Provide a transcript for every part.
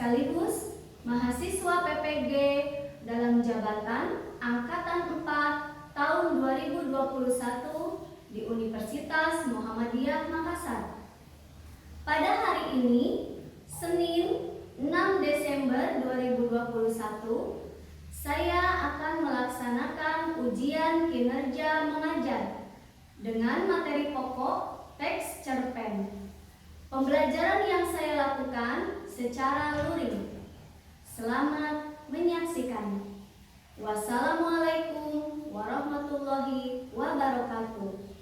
sekaligus mahasiswa PPG dalam jabatan Angkatan 4 tahun 2021 di Universitas Muhammadiyah Makassar. Pada hari ini, Senin 6 Desember 2021, saya akan melaksanakan ujian kinerja mengajar dengan materi pokok teks cerpen. Pembelajaran yang saya lakukan secara luring. Selamat menyaksikan. Wassalamualaikum warahmatullahi wabarakatuh.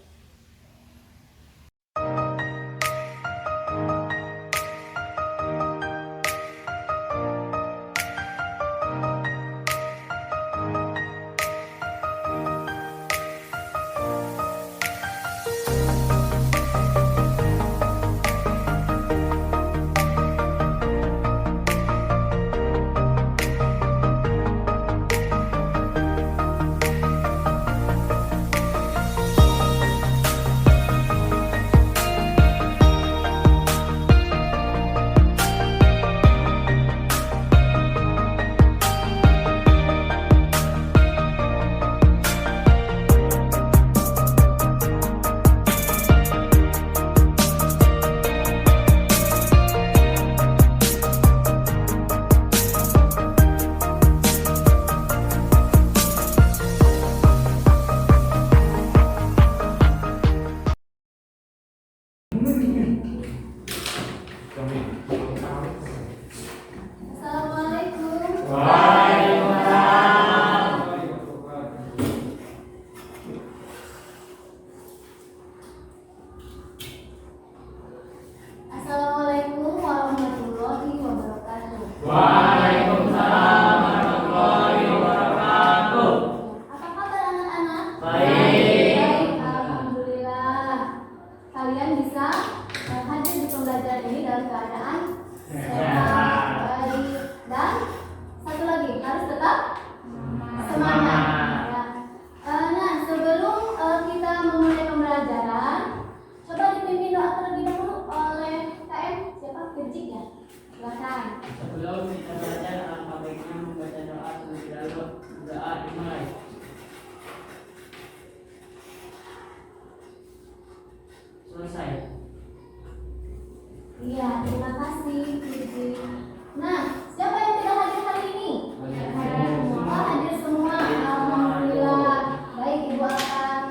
Assalamualaikum warahmatullahi wabarakatuh. Waalaikumsalam warahmatullahi wabarakatuh. Apa kabar anak-anak? Baik. Alhamdulillah. Kalian bisa hadir di pembelajaran ini dalam keadaan sehat, baik, dan satu lagi harus tetap semangat. Ya. Nah, sebelum kita memulai pembelajaran, coba dipimpin doa terlebih dahulu oleh KM siapa? Kirjik ya? Silakan. Sebelum kita belajar, alangkah baiknya membaca doa terlebih dahulu. Doa dimulai. Selesai. Iya, terima kasih Kirjik. Nah, siapa yang tidak hadir hari ini? Hadir semua. Alhamdulillah. Baik, Ibu akan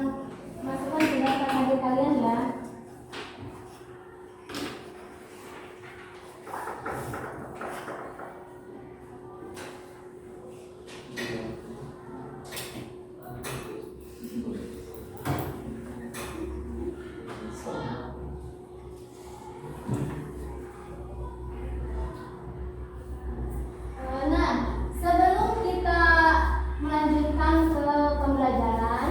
masukkan tindakan hadir kalian ya. Nah, sebelum kita melanjutkan ke pembelajaran,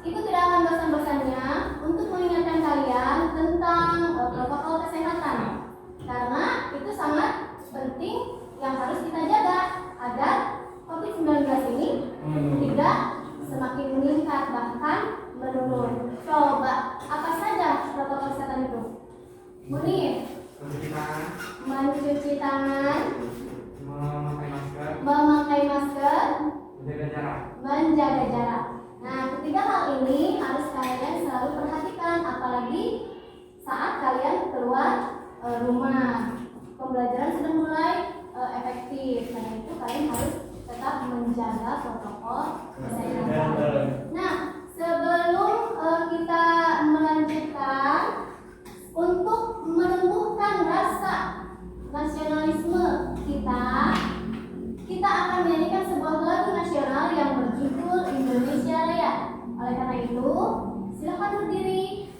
Ibu tidak akan bosan-bosannya untuk mengingatkan kalian tentang protokol kesehatan, karena itu sangat penting yang harus kita jaga agar COVID-19 ini tidak semakin meningkat, bahkan menurun. Coba, apa saja protokol kesehatan itu? Munir, mencuci tangan, memakai masker, menjaga jarak. Nah, ketiga hal ini harus kalian selalu perhatikan, apalagi saat kalian keluar rumah. Pembelajaran sudah mulai efektif, karena itu kalian harus tetap menjaga protokol kesehatan. Nah, sebelum kita melanjutkan, untuk menumbuhkan rasa nasionalisme kita akan menyanyikan sebuah lagu nasional yang berjudul Indonesia Raya. Oleh karena itu, silakan berdiri.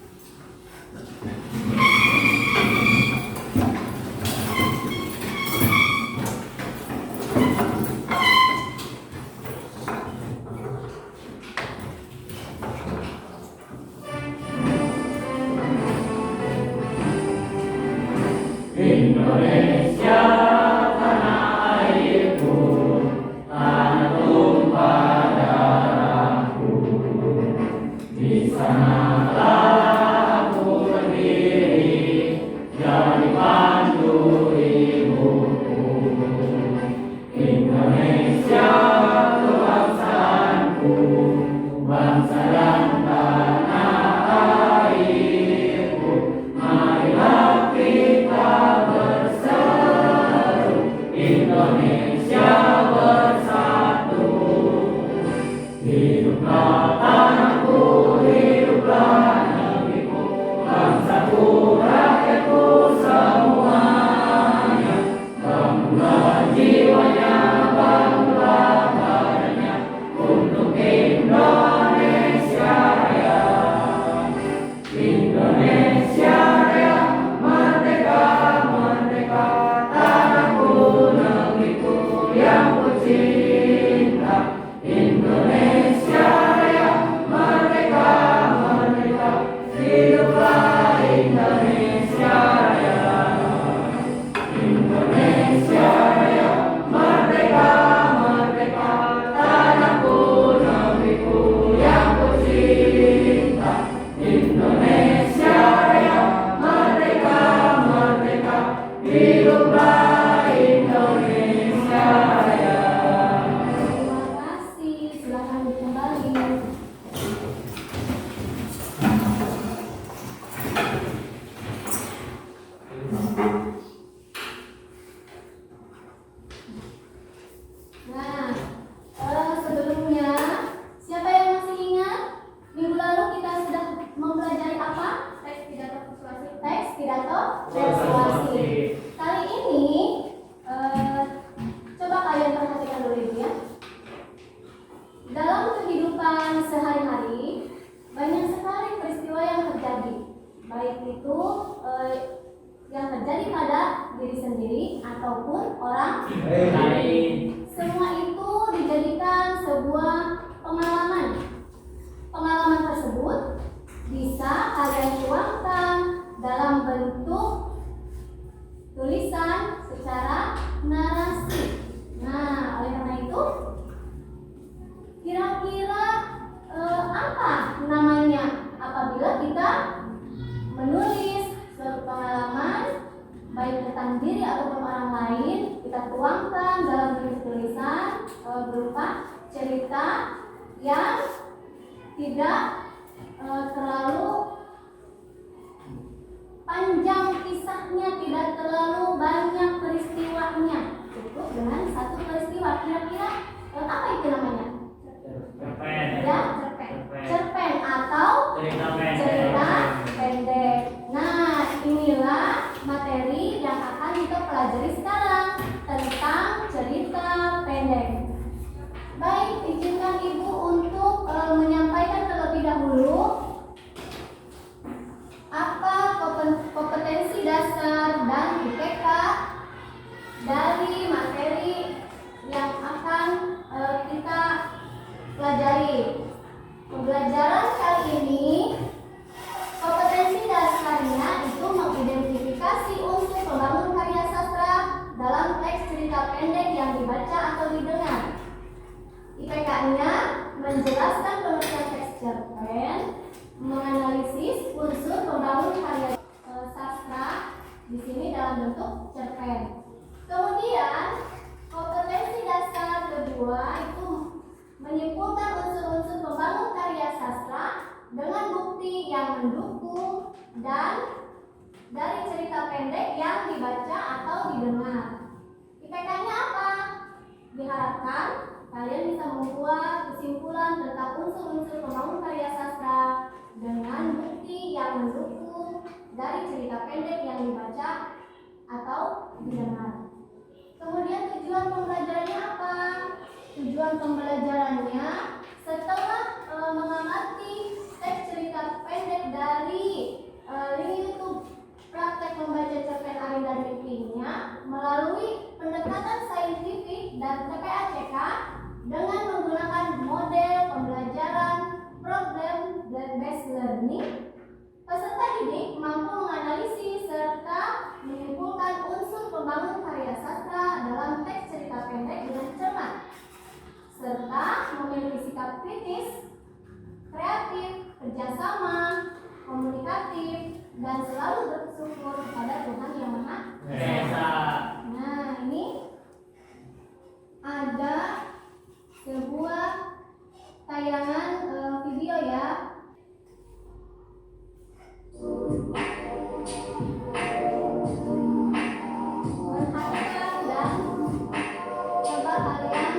ataupun orang lain. semua itu dijadikan sebuah pengalaman. Pengalaman tersebut bisa kalian tuangkan dalam bentuk tulisan secara narasi. Nah, oleh karena itu, kira-kira apa namanya apabila kita menulis suatu pengalaman baik tentang diri ataupun orang lain, kita tuangkan dalam bentuk tulisan berupa cerita yang tidak terlalu panjang kisahnya, tidak terlalu banyak peristiwanya, cukup dengan satu peristiwa. Kira-kira apa itu namanya? Cerpen. Ya, cerpen atau cerita pendek. Nah, inilah materi yang akan kita pelajari sekarang tentang cerita pendek. Baik, izinkan Ibu untuk menyampaikan terlebih dahulu apa kompetensi dasar dan IPK dari materi yang akan kita pelajari. Pembelajaran kali ini, kompetensi dasarnya itu mengidentifikasi unsur pembangun karya sastra dalam teks cerita pendek yang dibaca atau didengar. IPK-nya menjelaskan pengertian teks cerpen, menganalisis unsur pembangun karya sastra di sini dalam bentuk cerpen. Kemudian kompetensi dasar kedua itu menyimpulkan unsur-unsur pembangun karya sastra dengan bukti yang mendukung dan dari cerita pendek yang dibaca atau didengar. IPK-nya apa? Diharapkan kalian bisa membuat kesimpulan tentang unsur-unsur pembangun karya sastra dengan bukti yang mendukung dari cerita pendek yang dibaca atau didengar. Kemudian tujuan pembelajarannya apa? Tujuan pembelajarannya setelah mengamati teks cerita pendek dari link YouTube praktek membaca cerpen Arin dan Livinya melalui pendekatan saintifik dan TPACK dengan menggunakan model pembelajaran problem-based learning, peserta didik mampu menganalisis serta menyimpulkan unsur pembangun karya sastra dalam teks cerita pendek dengan cermat, serta memiliki sikap kritis, kreatif, kerjasama, komunikatif, dan selalu bersyukur kepada Tuhan Yang Maha Esa. Nah, ini ada sebuah tayangan video ya. Perhatikan dan coba kalian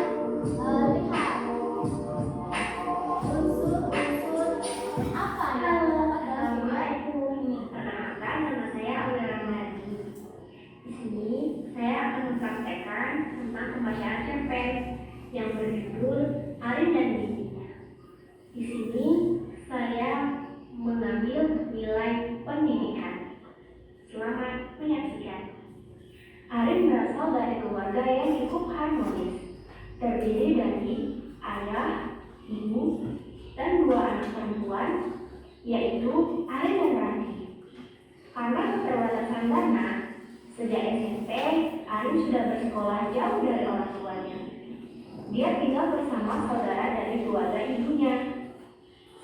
lihat unsur-unsur apa yang terdapat dalam video ini. Perkenalkan, nama saya Aulia Ramadi. Di sini saya akan mempraktekkan tentang pembacaan cerpen yang berjudul Arin dan Livinya. Di sini saya mengambil nilai pendidikan. Selamat menyaksikan. Arin berasal dari keluarga yang cukup harmonis, terdiri dari ayah, ibu, dan 2 anak perempuan, yaitu Arin dan Rani. Karena keterbatasan dana, sejak SMP, Arin sudah bersekolah jauh dari orang tuanya. Dia tinggal bersama saudara dari keluarga ibunya.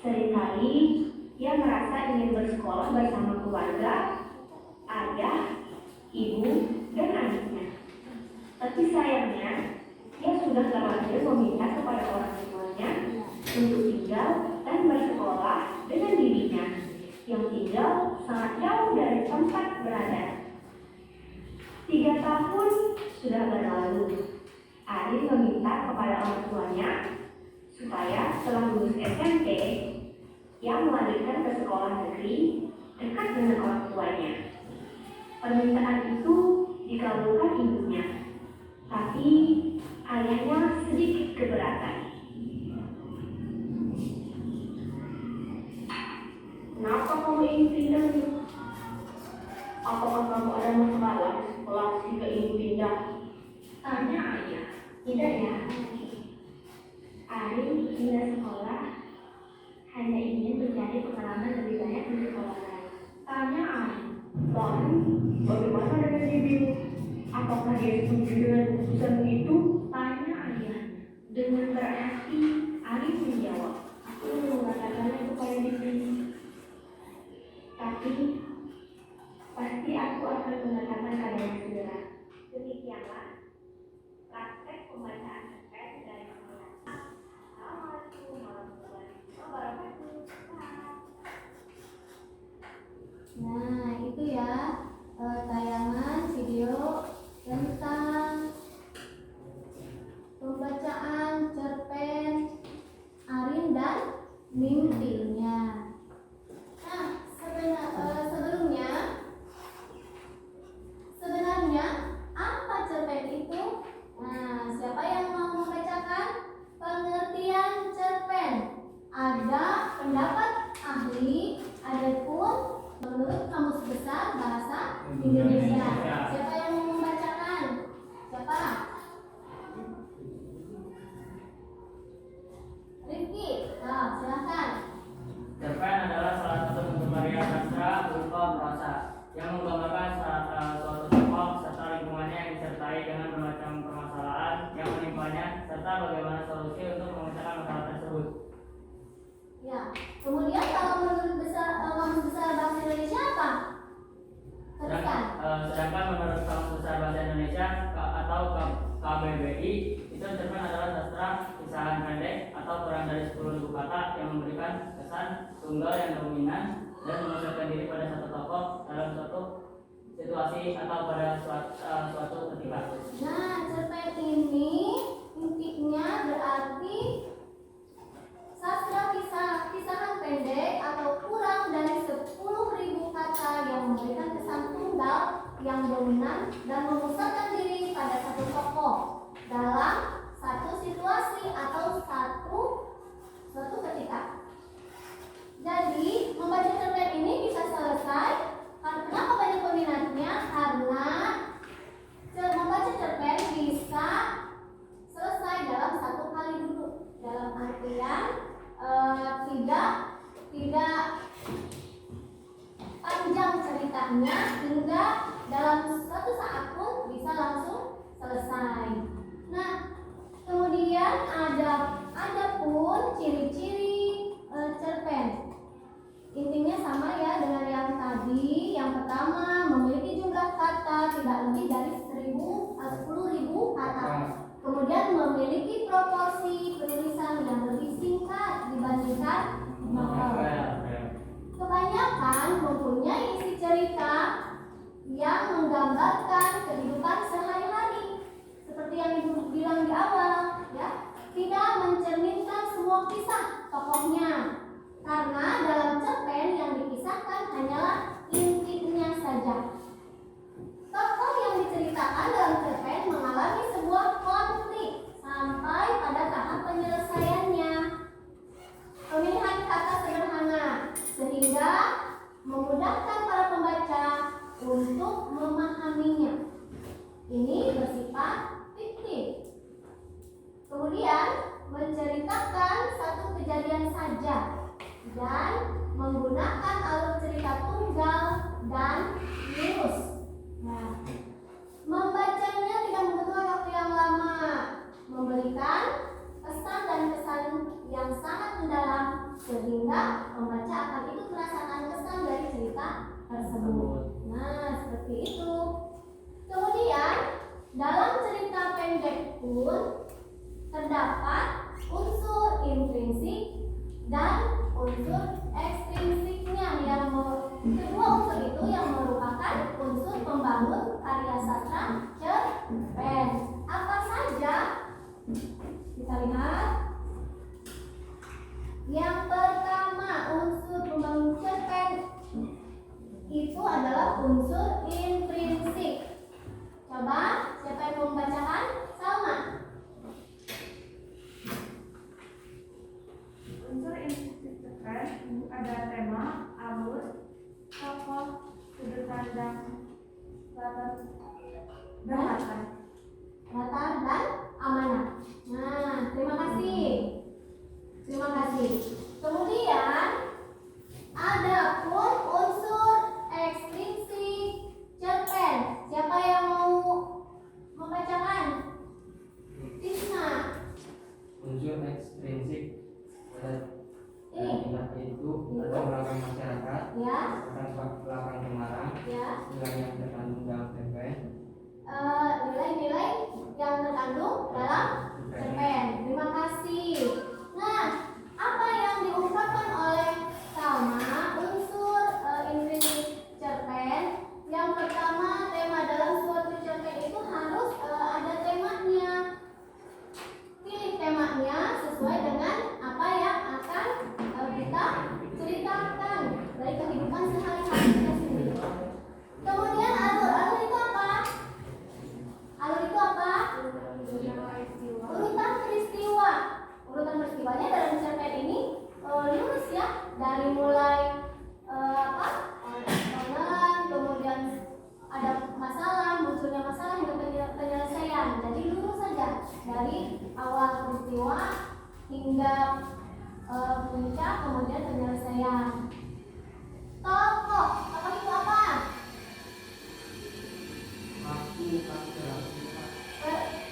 Seringkali ia merasa ingin bersekolah bersama keluarga, ayah, ibu, dan adiknya. Tapi sayangnya, ia sudah terlanjur meminta kepada orang tuanya untuk tinggal dan bersekolah dengan dirinya yang tinggal sangat jauh dari tempat berada. 3 tahun sudah berlalu. Arin meminta kepada orang tuanya supaya setelah lulus SMP, ia melanjutkan ke sekolah negeri dekat dengan orang tuanya. Permintaan itu dikabulkan ibunya, tapi ayahnya sedikit keberatan. Kenapa kamu ingin pindah? Apakah kamu ada masalah di sekolah sehingga ibu pindah Tidak ya. Ari pindah sekolah hanya ingin mencari pengalaman lebih banyak di sekolah lain. Tanya Ari, lalu bagaimana dengan Bibi? Apakah dia setuju dengan keputusanmu itu? Tanya ayah. Dengan berhati, Ari menjawab, aku mengatakannya kepada Bibi. Tapi pasti aku akan mengatakan keadaan segera. Demikianlah praktek pembacaan cerpen dari Quran. Assalamualaikum warahmatullahi wabarakatuh. Nah, itu ya tayangan video tentang pembacaan cerpen Arin dan mimpinya. Nah, sebenarnya apa cerpen itu? Nah, siapa yang mau membacakan pengertian cerpen? Ada pendapat ahli, ada pun menurut Kamus Besar Bahasa Indonesia. Siapa yang mau membacakan? Siapa? Rifki, nah, silahkan. Cerpen adalah salah satu bentuk karya sastra berupa prosa yang menggambarkan suatu tokoh serta lingkungannya yang disertai dengan bermacam permasalahan yang menimpanya serta bagaimana solusi untuk memecahkan masalah tersebut. Ya, kemudian kalau menurut Kamus Besar Bahasa Indonesia apa? Teruskan. Sedangkan menurut Kamus Besar Bahasa Indonesia atau KBBI, itu cerpen adalah sastra kisahan pendek atau kurang dari 10.000 kata yang memberikan kesan tunggal yang dominan dan memasukkan diri pada satu tokoh dalam suatu situasi atau pada suatu ketika. Nah, cerpen ini intinya berarti sastra kisahan pendek atau kurang dari 10.000 kata yang memberikan kesan tunggal yang dominan dan memusatkan diri pada satu tokoh dalam satu situasi atau suatu ketika. Jadi, membaca cerpen ini bisa selesai. Kenapa banyak peminatnya? Karena membaca cerpen bisa selesai dalam satu kali duduk. Dalam artian tidak panjang ceritanya hingga dalam suatu saat pun bisa langsung selesai. Nah, kemudian ada pun ciri-ciri cerpen. Intinya sama ya dengan yang tadi. Yang pertama, memiliki jumlah kata tidak lebih dari 10.000 kata. Kemudian memiliki proporsi penulisan yang lebih singkat dibandingkan novel. Kebanyakan mempunyai isi cerita yang menggambarkan kehidupan sehari-hari, seperti yang Ibu bilang di awal, ya, tidak mencerminkan semua kisah tokohnya, karena dalam cerpen yang dikisahkan hanyalah intinya saja. Tokoh yang diceritakan dalam cerpen mengalami sebuah konflik sampai pada tahap penyelesaiannya. Pemilihan kata sederhana sehingga memudahkan para pembaca untuk memahaminya. Ini bersifat fiktif. Kemudian menceritakan satu kejadian saja dan menggunakan alur cerita tunggal dan lurus. Nah, membacanya tidak membutuhkan waktu yang lama, memberikan pesan dan kesan yang sangat mendalam sehingga pembaca akan ikut merasakan kesan dari cerita tersebut. Nah, seperti itu. Kemudian dalam cerita pendek pun terdapat unsur intrinsik dan unsur ekstrinsiknya yang kedua unsur itu yang merupakan unsur pembangun karya sastra cerpen. Apa saja? Kita lihat. Yang pertama, unsur pembangun cerpen itu adalah unsur intrinsik. Coba siapa yang mau membacakan? Salma. Unsur intrinsik cerpen ada tema, alur, tokoh, sudut pandang, latar dan Latar dan amanah. awal peristiwa hingga puncak, kemudian penyelesaian. Tokoh, tokoh itu apa?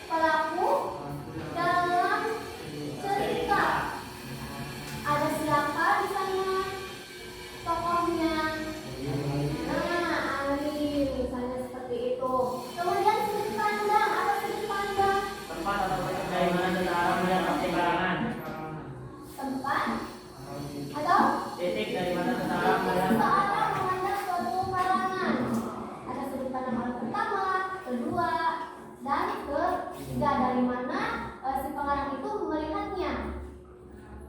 Pelaku dalam cerita. Ada siapa di sana? Tokohnya. Nah, Ali, misalnya seperti itu. Kemudian sudut pandang, apa sudut pandang? Tempat atau titik dari mana seseorang melihat objek karangan. Tempat atau Titik dari mana seseorang melihat seseorang memandang suatu karangan. Ada sudut pandang orang pertama, kedua, dan ketiga, dari mana si pengarang itu melihatnya.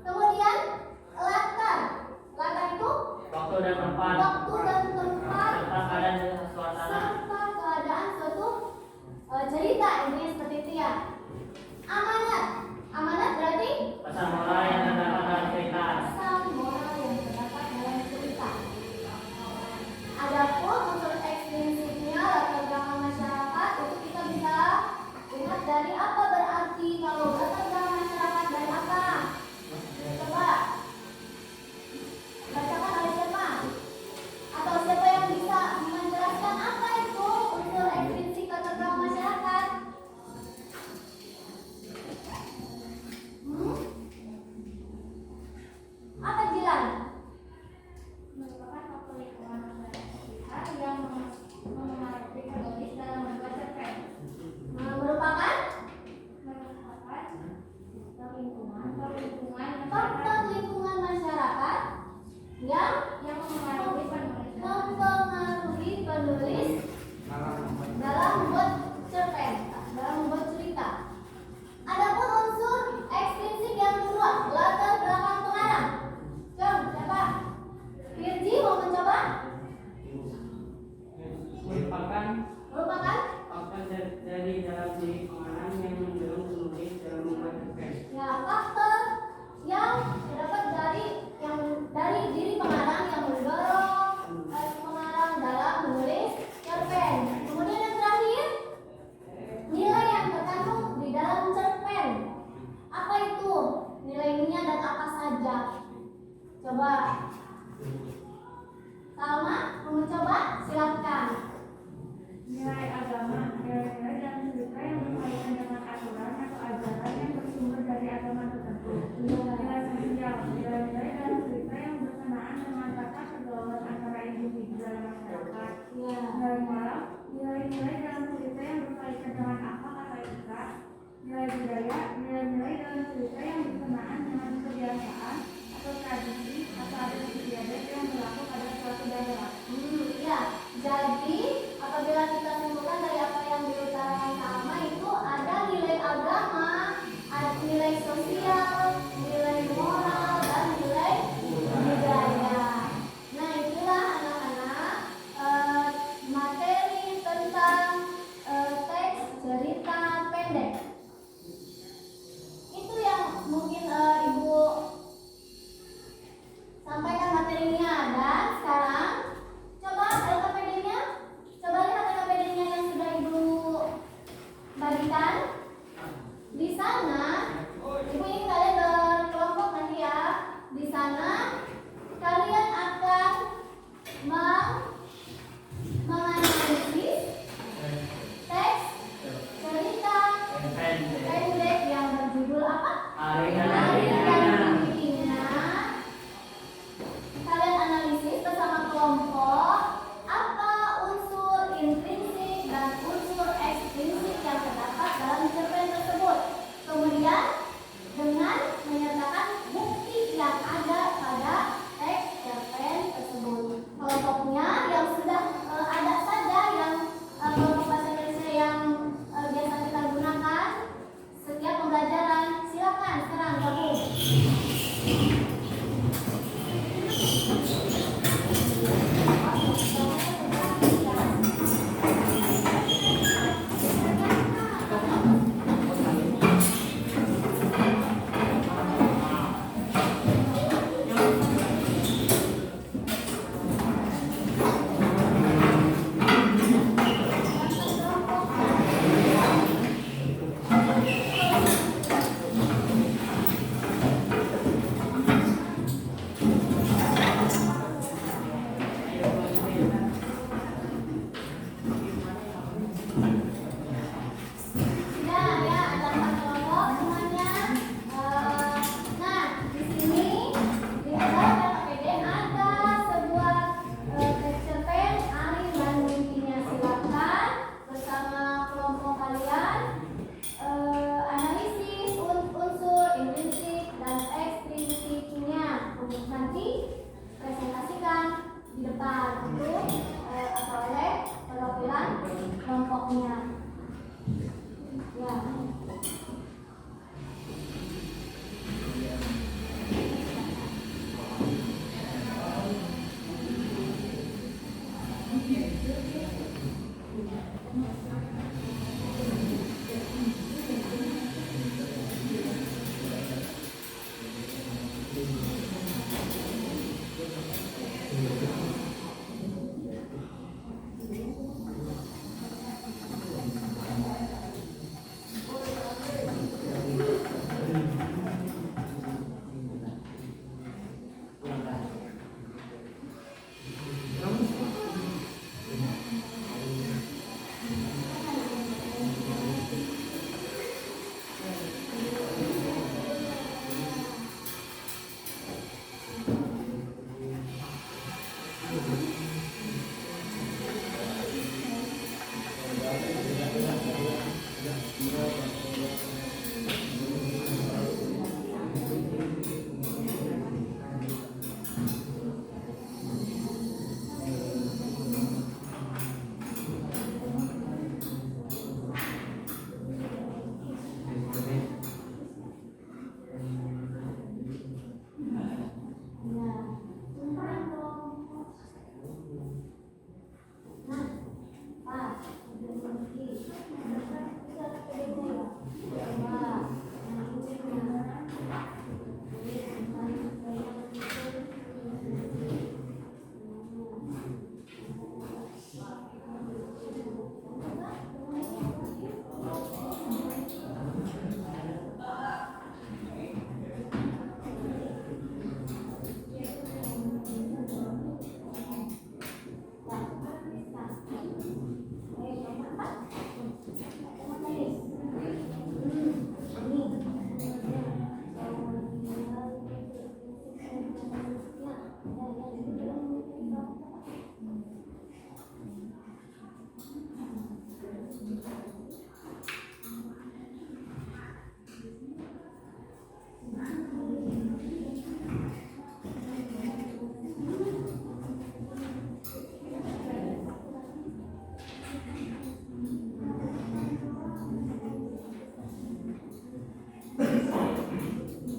Kemudian latar, latar itu waktu dan tempat waktu dan tempat serta keadaan suasana. serta keadaan suatu cerita, intinya seperti itu ya. Amanat, amanat berarti Pesan moral yang terdapat dalam cerita. pesan moral yang terdapat dalam cerita. Adapun unsur ekstrinsipnya, latar belakang masyarakat, itu kita bisa lihat dari apa berarti. Kalau latar belakang masyarakat dari apa? Coba bacakan oleh siapa? Atau siapa yang bisa menjelaskan apa itu unsur ekstrinsip latar belakang masyarakat? Hmm? Apa Jilan? Merupakan faktor lingkungan masyarakat yang memengaruhi penulis dalam membuat cerpen. Merupakan faktor lingkungan masyarakat yang mempengaruhi penulis mempengaruhi penulis dalam membuat cerpen, dalam membuat cerita. Adapun unsur ekstrinsip yang kedua, latar belakang pengarang. Siapa? Virgi mau mencoba? Merupakan Merupakan faktor dari dalam diri pengarang yang mendorong penulis dalam membuat cerpen. ya faktor yang terdapat dari diri pengarang yang mendorong pengarang dalam menulis cerpen. Kemudian yang terakhir, nilai yang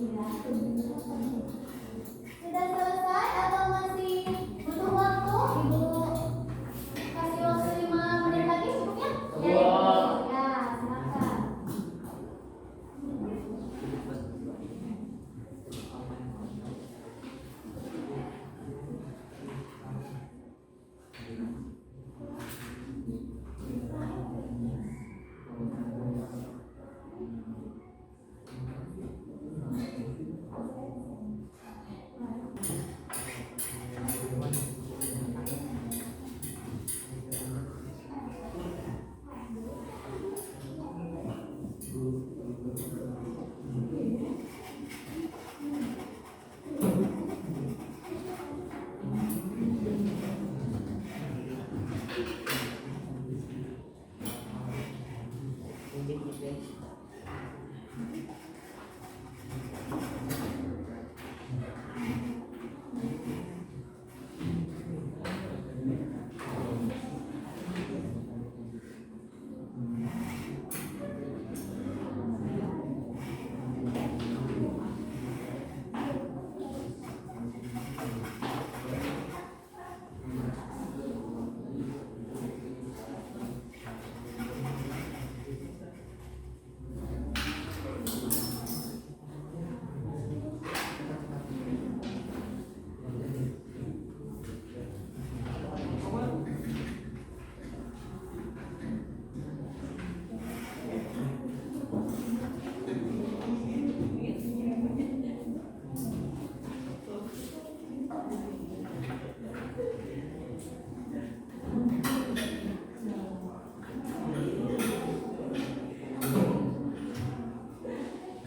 Sudah selesai atau masih butuh waktu? Ibu kasih waktu 5 menit lagi cukupnya? Ya, silakan.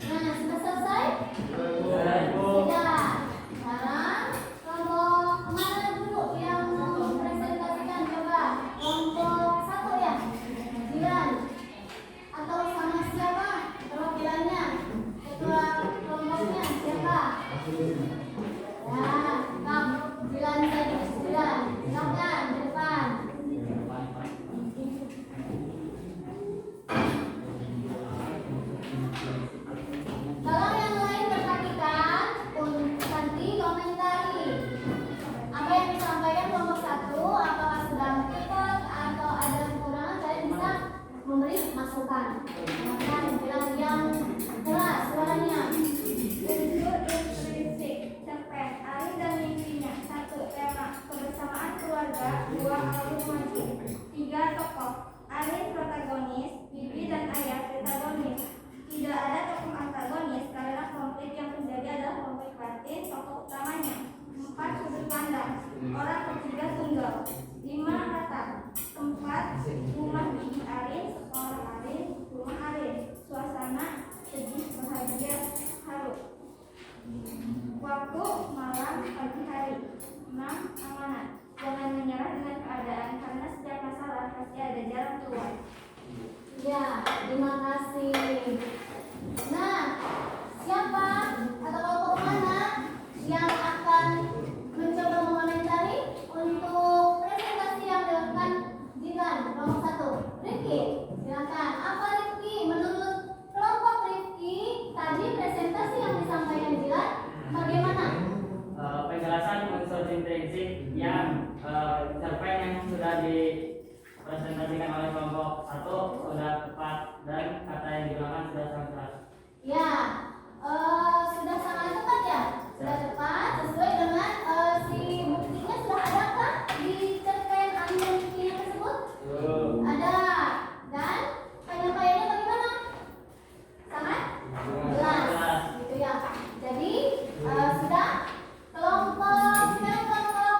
Nah, sudah selesai? Sudah. Sekarang kelompok mana dulu yang mempresentasikan? Coba kelompok 1 ya, Jiran. Atau sama siapa perwakilannya? Ketua kelompoknya siapa? Ya, Kak Jiran saja. Jiran, silakan di depan. Kalau yang lain perhatikan, nanti komentari apa yang disampaikan kelompok 1, apakah sudah tepat atau ada kekurangan, kalian bisa memberi masukan. Silakan bilang yang keras suaranya. Unsur intrinsik cerpen Ari dan mimpinya. 1. Tema kebersamaan keluarga. 2. Alur maju. 3. Tokoh Ari protagonis, Bibi dan Ayah protagonis. Tidak ada tokoh antagonis karena konflik yang terjadi adalah konflik batin tokoh utamanya. 4. Sudut pandang orang ketiga tunggal. 5. Latar tempat rumah Bibi Arin, sekolah Arin, rumah Arin. Suasana sedih, bahagia, haru. Waktu malam, pagi hari. 6. Amanat jangan menyerah dengan keadaan karena setiap masalah pasti ada jalan keluar. Ya, terima kasih. Nah, siapa atau kelompok mana yang akan mencoba mengomentari untuk presentasi yang dilakukan Jiran kelompok 1? Rifki, silakan. Apa Rifki? Menurut kelompok Rifki, tadi presentasi yang disampaikan Jiran bagaimana? Penjelasan unsur intrinsik yang cerpen yang sudah dipresentasikan oleh kelompok 1 sudah tepat dan kata yang digunakan sudah sangat keras. Ya, sudah sangat tepat ya? Sudah tepat sesuai dengan si buktinya sudah ada kan di cerpen anime tersebut? Ada. Dan penyampaiannya bagaimana? Sangat jelas, gitu ya. Jadi sudah kelompok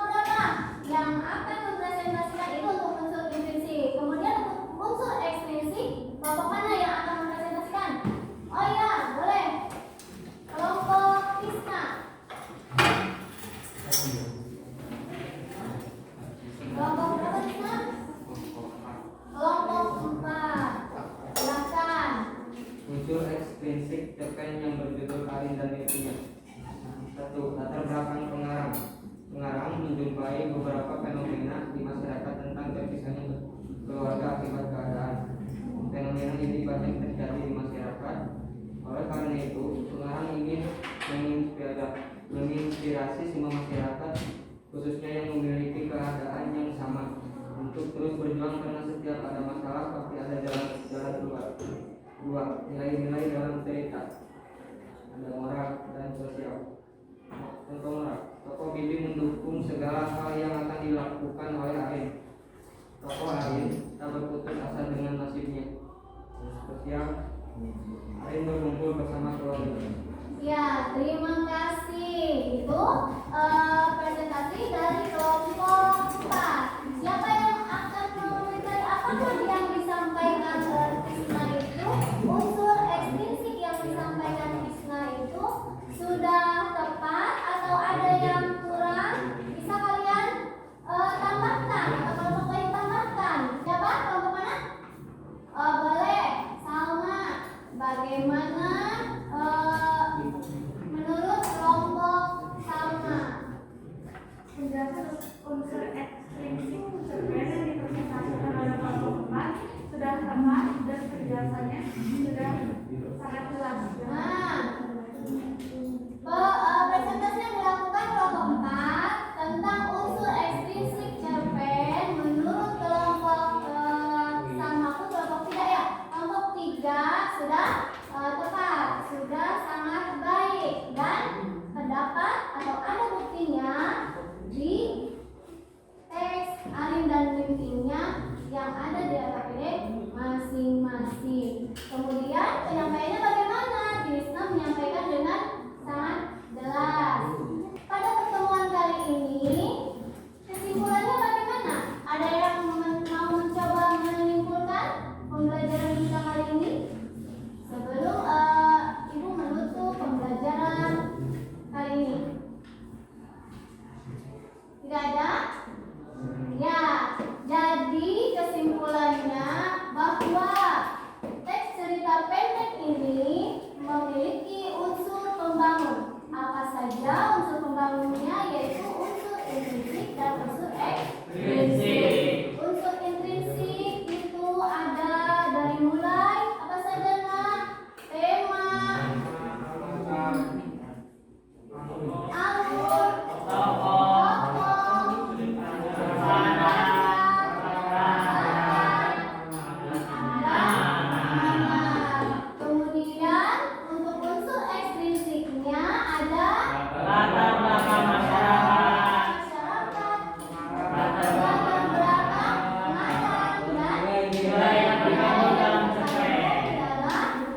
berapa yang akan mempresentasikan itu untuk unsur intrinsik. Kemudian untuk unsur ekstrinsik, kelompok mana yang akan mempresentasikan? Oh iya, boleh. Kelompok Tisna. Kelompok berapa Tisna? Kelompok 4. Silakan. Unsur ekstrinsik cerpen yang berjudul Arin dan Mimpinya. 1. Latar belakang pengarang. Pengarang menjumpai beberapa fenomena di masyarakat tentang terpisahnya keluarga akibat keadaan. Fenomena ini banyak terjadi di masyarakat. Oleh karena itu, pengarang ingin menginspirasi semua masyarakat, khususnya yang memiliki keadaan yang sama, untuk terus berjuang karena setiap ada masalah pasti ada jalan keluar. Dua, nilai-nilai dalam cerita. Ada moral dan sosial. Contoh moral, tokoh Bibi mendukung segala hal yang akan dilakukan oleh Arin. Tokoh Arin tak berputus asa dengan nasibnya. Sosial, Arin berkumpul bersama keluarga. Ya, terima kasih. Itu presentasi dari kelompok 4. Siapa yang akan mengomentari apakah yang disampaikan Krisna itu, unsur ekstrinsik yang disampaikan Krisna itu sudah tepat atau ada yang kurang? Bisa kalian tambahkan atau kelompok lain tambahkan? Siapa? Kelompok mana? Boleh. Salma, bagaimana menurut kelompok Salma? Penjelasan unsur ekstrinsik cerpen yang dipresentasikan oleh kelompok 4 sudah tepat dan penjelasannya sudah sangat jelas. Nah, presentasi yang dilakukan kelompok 4 tentang unsur ekstrinsik cerpen menurut kelompok Salma pun kelompok 3 ya. Kelompok 3 sudah tepat, sudah sangat baik dan terdapat atau ada buktinya di teks Arin dan Limpinya yang ada di LKPD masing-masing. Kemudian penyampaiannya bagaimana? Krisna menyampaikan dengan sangat jelas. Pada pertemuan kali ini kesimpulannya bagaimana? Ada yang mau mencoba menyimpulkan pembelajaran kita kali ini? Sebelum Ibu menutup pembelajaran kali ini. Tidak ada? Ya, jadi kesimpulannya bahwa teks cerita pendek ini memiliki unsur pembangun. Apa saja unsur pembangunnya? Yaitu unsur intrinsik dan unsur ekstrinsik. Unsur intrinsik itu ada dari mulai apa saja, Nak? Tema, alur, kemudian untuk unsur ekstrinsiknya ada Latar belakang masyarakat. latar belakang masyarakat dan Nilai yang terkandung dalam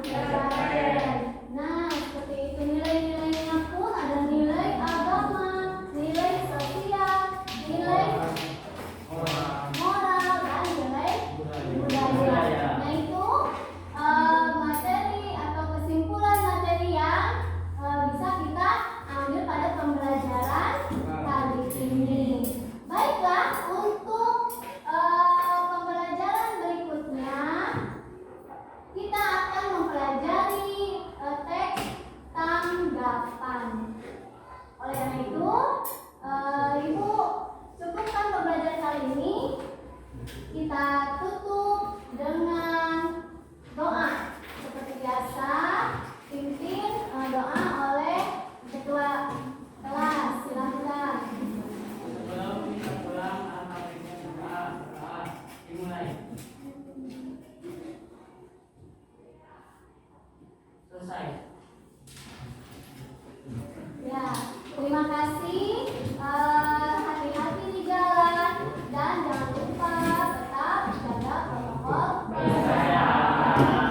cerpen. Nah, seperti itu nilai-nilainya pun ada nilai agama, nilai sosial, nilai moral dan nilai budaya. Nah itu materi atau kesimpulan materi yang bisa kita ambil pada pembelajaran kali ini. Baiklah, untuk pembelajaran berikutnya kita akan mempelajari teks tanggapan. Oleh karena itu, Ibu cukupkan pembelajaran kali ini. Kita tutup dengan doa. Seperti biasa, pimpin doa oleh ketua kelas. Silahkan. Sebelum kita pulang, alhamdulillah doa dimulai. Selesai. Ya, terima kasih. Hati-hati di jalan dan jangan lupa tetap jaga protokol kesehatan.